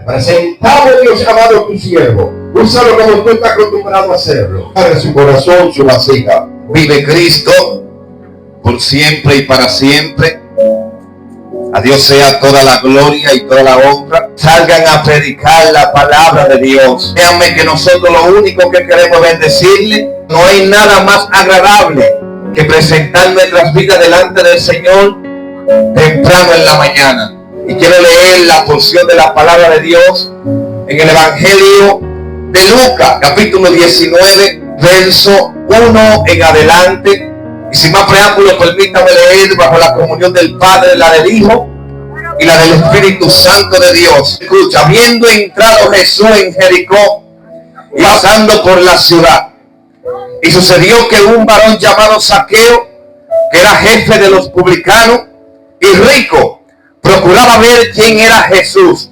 Presentamos, Dios amado, a tu siervo. Úsalo como tú estás acostumbrado a hacerlo. Abre su corazón, su vasija. Vive Cristo por siempre y para siempre. A Dios sea toda la gloria y toda la honra. Salgan a predicar la palabra de Dios. Créanme que nosotros lo único que queremos es bendecirle. No hay nada más agradable que presentar nuestras vidas delante del Señor temprano en la mañana. Y quiero leer la porción de la palabra de Dios en el Evangelio de Lucas, capítulo 19, verso 1 en adelante. Y sin más preámbulo, permítame leer bajo la comunión del Padre, la del Hijo y la del Espíritu Santo de Dios. Escucha: habiendo entrado Jesús en Jericó y pasando por la ciudad, y sucedió que un varón llamado Zaqueo, que era jefe de los publicanos y rico, procuraba ver quién era Jesús,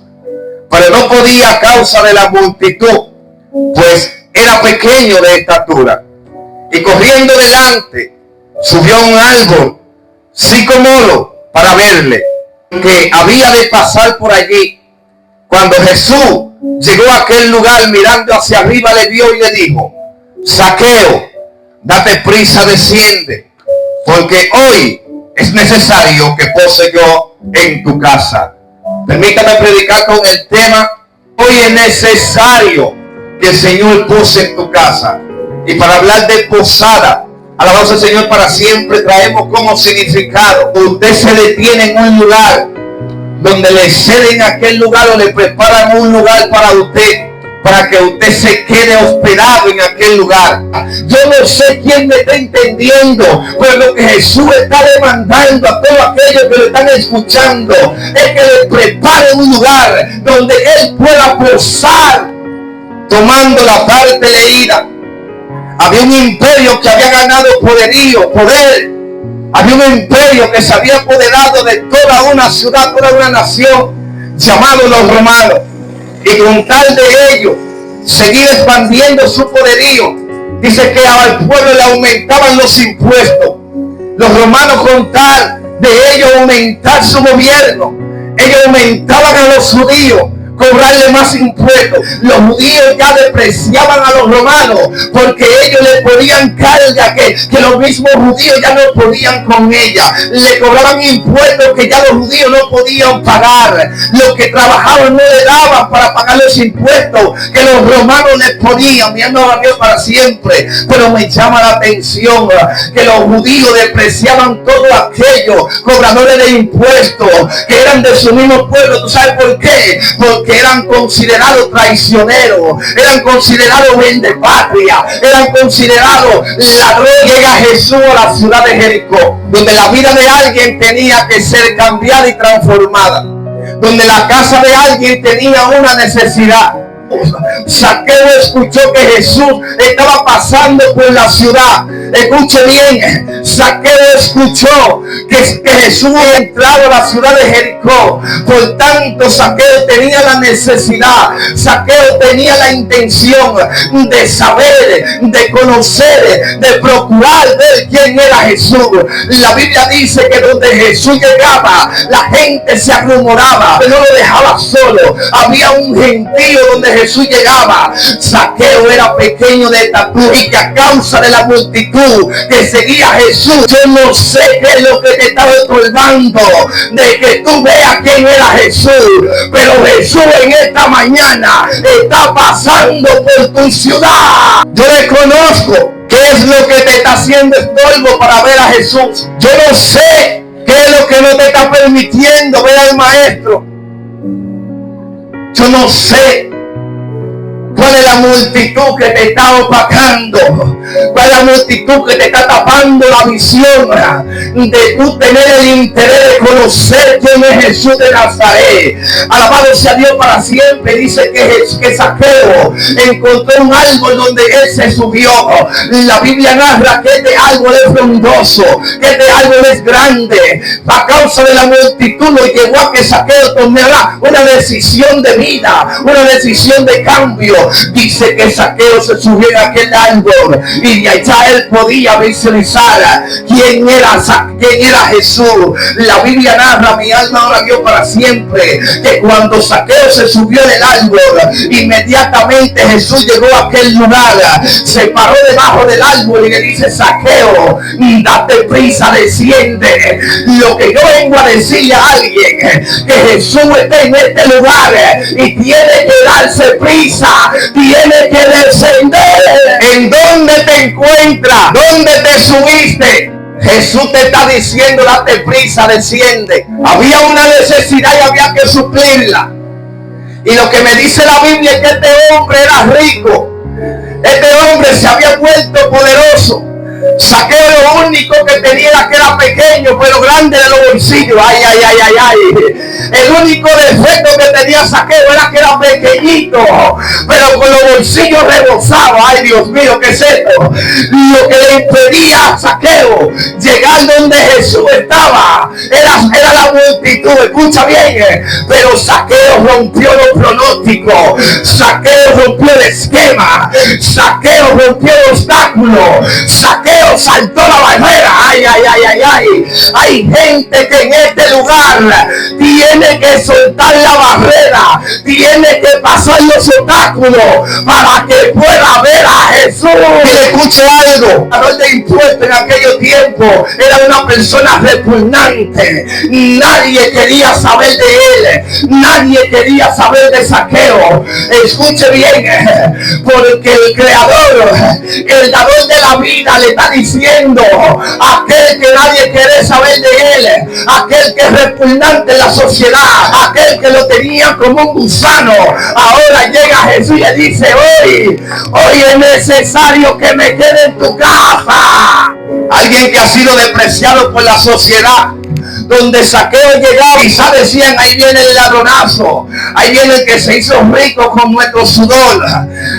pero no podía a causa de la multitud, pues era pequeño de estatura. Y corriendo delante, subió a un árbol sicómoro para verle, que había de pasar por allí. Cuando Jesús llegó a aquel lugar, mirando hacia arriba, le vio y le dijo: Zaqueo, date prisa, desciende, porque hoy es necesario que pose yo en tu casa. Permítame predicar con el tema: hoy es necesario que el Señor pose en tu casa. Y para hablar de posada, alabanza al Señor para siempre, traemos como significado: usted se detiene en un lugar donde le ceden aquel lugar o le preparan un lugar para usted, para que usted se quede hospedado en aquel lugar. Yo no sé quién me está entendiendo, pero lo que Jesús está demandando a todos aquellos que lo están escuchando es que le prepare un lugar donde Él pueda posar, tomando la parte leída. Había un imperio que había ganado poder. Había un imperio que se había apoderado de toda una ciudad, toda una nación, llamado los romanos. Y con tal de ellos seguir expandiendo su poderío, dice que al pueblo le aumentaban los impuestos. Los romanos, con tal de ellos aumentar su gobierno, ellos aumentaban a los judíos, cobrarle más impuestos. Los judíos ya despreciaban a los romanos porque ellos le ponían carga que los mismos judíos ya no podían con ella. Le cobraban impuestos que ya los judíos no podían pagar. Los que trabajaban no le daban para pagar los impuestos que los romanos les ponían. Mi alma Dios para siempre. Pero me llama la atención que los judíos despreciaban todo aquello, cobradores de impuestos que eran de su mismo pueblo. ¿Tú sabes por qué? Porque eran considerados traicioneros, eran considerados vendepatria, eran considerados ladrones. Llega Jesús a la ciudad de Jericó, donde la vida de alguien tenía que ser cambiada y transformada, donde la casa de alguien tenía una necesidad. Zaqueo escuchó que Jesús estaba pasando por la ciudad. Escuche bien, Zaqueo escuchó que Jesús había entrado a la ciudad de Jericó. Por tanto, Zaqueo tenía la necesidad, Zaqueo tenía la intención de saber, de conocer, de procurar ver quién era Jesús. La Biblia dice que donde Jesús llegaba, la gente se aglomeraba, pero no lo dejaba solo. Había un gentío donde Jesús llegaba. Zaqueo era pequeño de estatura y que a causa de la multitud que seguía a Jesús, yo no sé qué es lo que te está estorbando de que tú veas quién era Jesús, pero Jesús en esta mañana está pasando por tu ciudad. Yo desconozco qué es lo que te está haciendo estorbo para ver a Jesús. Yo no sé qué es lo que no te está permitiendo ver al Maestro. Yo no sé cuál es la multitud que te está opacando, cuál es la multitud que te está tapando la visión de tú tener el interés de conocer quién es Jesús de Nazaret. Alabado sea Dios para siempre. Dice que Zaqueo encontró un árbol donde él se subió. La Biblia narra que este árbol es frondoso, que este árbol es grande. A causa de la multitud lo llevó a que Zaqueo tomara una decisión de vida, una decisión de cambio. dice que Zaqueo se subió en aquel árbol y de allá él podía visualizar quién era Jesús. La Biblia narra, mi alma ora a Dios para siempre, que cuando Zaqueo se subió del árbol, inmediatamente Jesús llegó a aquel lugar, se paró debajo del árbol y le dice: Zaqueo, date prisa, desciende. Lo que yo vengo a decirle a alguien, que Jesús está en este lugar y tiene que darse prisa, tiene que descender. ¿En dónde te encuentras? ¿Dónde te subiste? Jesús te está diciendo: date prisa, desciende. Había una necesidad y había que suplirla. Y lo que me dice la Biblia es que este hombre era rico. Este hombre se había vuelto poderoso. Zaqueo lo único que tenía era que era pequeño, pero grande de los bolsillos. Ay, ay, ay, ay, ay. El único defecto que tenía Zaqueo era que era pequeñito, pero con los bolsillos rebosados. Ay, Dios mío, ¿qué es esto? Lo que le impedía a Zaqueo llegar donde Jesús estaba era la multitud. Escucha bien, pero Zaqueo rompió los pronósticos. Zaqueo rompió el esquema. Zaqueo rompió el obstáculo. Zaqueo saltó la barrera. Ay, ay, ay, ay, ay. Hay gente que en este lugar tiene que soltar la barrera, tiene que pasar los obstáculos para que pueda ver a Jesús. Y escuche algo: el pagador de impuestos en aquellos tiempos era una persona repugnante. Nadie quería saber de él, nadie quería saber de Zaqueo. Escuche bien, porque el creador, el dador de la vida, le está diciendo: aquel que nadie quiere saber de él, aquel que es repugnante en la sociedad, aquel que lo tenía como un gusano, ahora llega Jesús y le dice: hoy es necesario que me quede en tu casa. Alguien que ha sido despreciado por la sociedad, donde Zaqueo llegaba, quizás decían: ahí viene el ladronazo, ahí viene el que se hizo rico con nuestro sudor.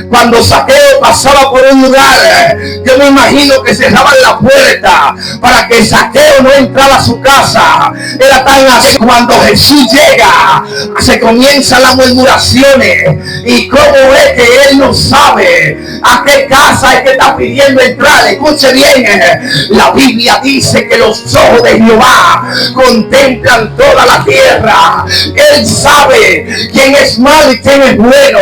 Cuando Zaqueo pasaba por un lugar, yo me imagino que cerraban la puerta para que Zaqueo no entrara a su casa. Era tan así. Cuando Jesús llega, se comienzan las murmuraciones. Y cómo es que él no sabe a qué casa es que está pidiendo entrar. Escuche bien, la Biblia dice que los ojos de Jehová contemplan toda la tierra. Él sabe quién es malo y quién es bueno.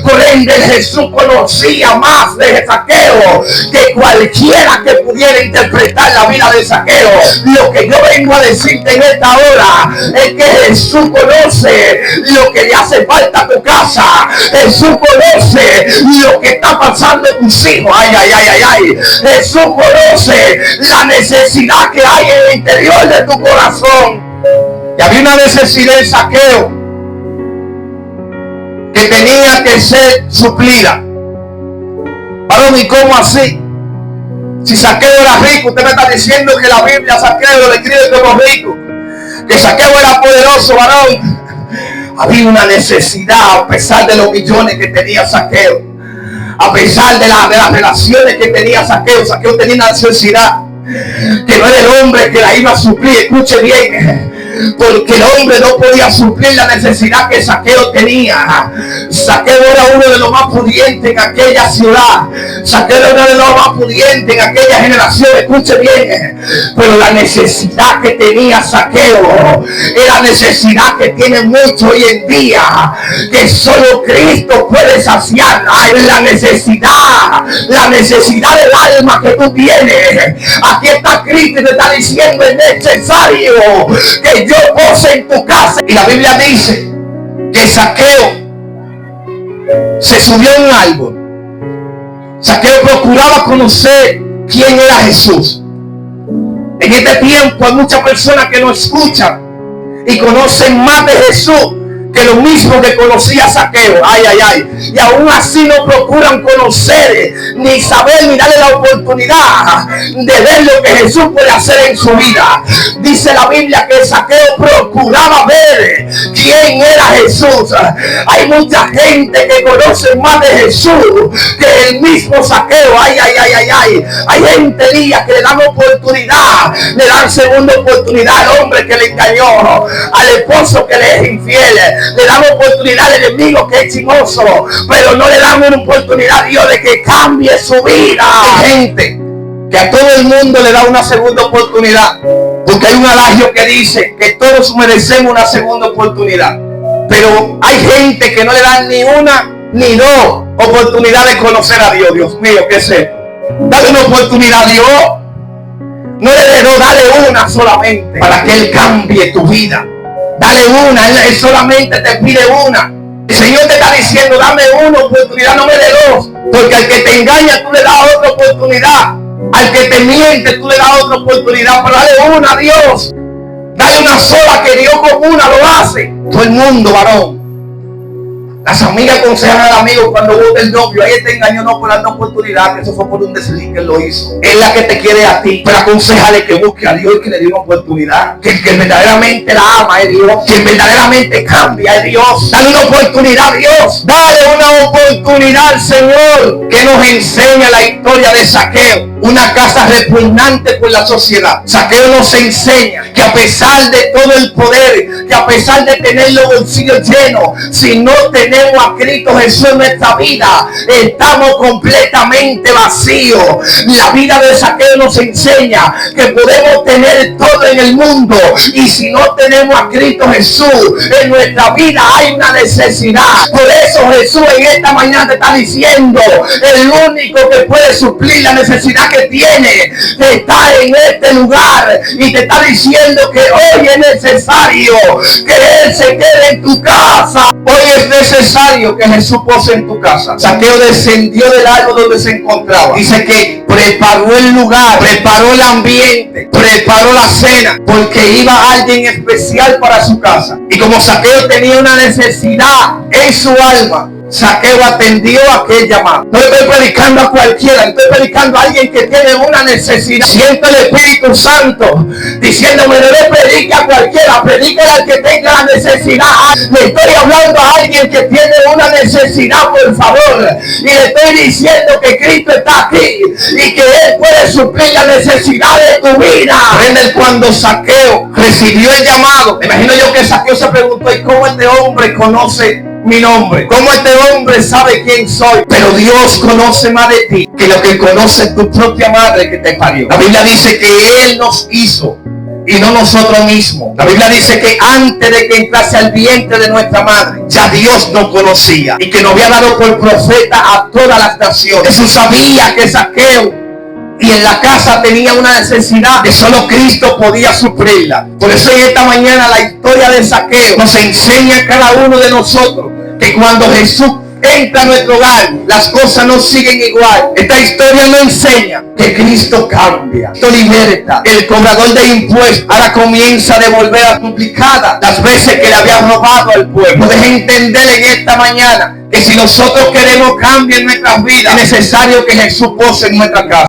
Por ende, Jesús conocía más de Zaqueo que cualquiera que pudiera interpretar la vida de Zaqueo. Lo que yo vengo a decirte en esta hora es que Jesús conoce lo que le hace falta a tu casa. Jesús conoce lo que está pasando en tus hijos. Ay, ay, ay, ay, ay. Jesús conoce la necesidad que hay en el interior de tu corazón. Y había una necesidad en Zaqueo que tenía que ser suplida. Varón, ¿y cómo así? Si Zaqueo era rico, usted me está diciendo que la Biblia a Zaqueo lo describe como rico, que Zaqueo era poderoso, varón. Había una necesidad a pesar de los millones que tenía Zaqueo, a pesar de las relaciones que tenía Zaqueo. Zaqueo tenía una necesidad que no era el hombre que la iba a suplir. Escuche bien, porque el hombre no podía suplir la necesidad que Zaqueo tenía. Zaqueo era uno de los más pudientes en aquella ciudad. Zaqueo era uno de los más pudientes en aquella generación. Escuche bien, pero la necesidad que tenía Zaqueo era la necesidad que tiene mucho hoy en día, que solo Cristo puede saciar. La necesidad del alma que tú tienes. Aquí está Cristo y te está diciendo: es necesario que yo pose en tu casa. Y la Biblia dice que Zaqueo se subió a un árbol. Zaqueo procuraba conocer quién era Jesús. En este tiempo hay muchas personas que no escuchan y conocen más de Jesús que lo mismo que conocía Zaqueo. Ay, ay, ay. Y aún así no procuran conocer, ni saber, ni darle la oportunidad de ver lo que Jesús puede hacer en su vida. Dice la Biblia que Zaqueo procuraba ver quién era Jesús. Hay mucha gente que conoce más de Jesús que el mismo Zaqueo. Ay, ay, ay, ay, ay. Hay gente día que le dan oportunidad, le dan segunda oportunidad al hombre que le engañó, al esposo que le es infiel, le dan oportunidad al enemigo que es chismoso, pero no le dan una oportunidad a Dios de que cambie su vida. Hay gente que a todo el mundo le da una segunda oportunidad, porque hay un adagio que dice que todos merecemos una segunda oportunidad, pero hay gente que no le dan ni una ni dos oportunidades de conocer a Dios. Dios mío, ¿qué es esto? Dale una oportunidad a Dios. No le dé dos, dale una solamente para que Él cambie tu vida. Dale una, Él solamente te pide una. El Señor te está diciendo, dame una oportunidad, no me dé dos. Porque al que te engaña, tú le das otra oportunidad. Al que te miente, tú le das otra oportunidad. Pero dale una a Dios. Dale una sola, que Dios con una lo hace. Todo el mundo, varón. Las amigas aconsejan al amigo cuando vota el novio, ahí te engañó, no por dar una oportunidad, que eso fue por un desliz que él lo hizo. Es la que te quiere a ti, pero aconsejale que busque a Dios y que le dé una oportunidad. Que verdaderamente la ama es Dios, que verdaderamente cambia es Dios. Dale una oportunidad a Dios, dale una oportunidad al Señor, que nos enseña la historia de Zaqueo, una casa repugnante por la sociedad. Zaqueo nos enseña que a pesar de todo el poder, que a pesar de tener los bolsillos llenos, si no tenemos a Cristo Jesús en nuestra vida, estamos completamente vacíos. La vida de Zaqueo nos enseña que podemos tener todo en el mundo, y si no tenemos a Cristo Jesús en nuestra vida, hay una necesidad. Por eso Jesús en esta mañana te está diciendo, el único que puede suplir la necesidad que tiene está en este lugar, y te está diciendo que hoy es necesario que Él se quede en tu casa. Hoy es necesario que Jesús pose en tu casa. Zaqueo descendió del árbol donde se encontraba. Dice que preparó el lugar, preparó el ambiente, preparó la cena, porque iba alguien especial para su casa. Y como Zaqueo tenía una necesidad en su alma, Zaqueo atendió aquel llamado. No estoy predicando a cualquiera, estoy predicando a alguien que tiene una necesidad. Siento el Espíritu Santo diciéndome, no le predique a cualquiera, predique al que tenga la necesidad. Le estoy hablando a alguien que tiene una necesidad, por favor, y le estoy diciendo que Cristo está aquí y que Él puede suplir la necesidad de tu vida. Cuando Zaqueo recibió el llamado, me imagino yo que Zaqueo se preguntó, ¿y cómo este hombre conoce mi nombre? ¿Cómo este hombre sabe quién soy? Pero Dios conoce más de ti que lo que conoce tu propia madre que te parió. La Biblia dice que Él nos hizo y no nosotros mismos. La Biblia dice que antes de que entrase al vientre de nuestra madre, ya Dios nos conocía y que nos había dado por profeta a todas las naciones. Jesús sabía que Zaqueo y en la casa tenía una necesidad que solo Cristo podía suplirla. Por eso en esta mañana la historia de Zaqueo nos enseña a cada uno de nosotros que cuando Jesús entra a nuestro hogar, las cosas no siguen igual. Esta historia nos enseña que Cristo cambia, Cristo liberta. El cobrador de impuestos ahora comienza a devolver a duplicada las veces que le había robado al pueblo. Puedes entender en esta mañana que si nosotros queremos cambio en nuestras vidas, es necesario que Jesús pose en nuestra casa.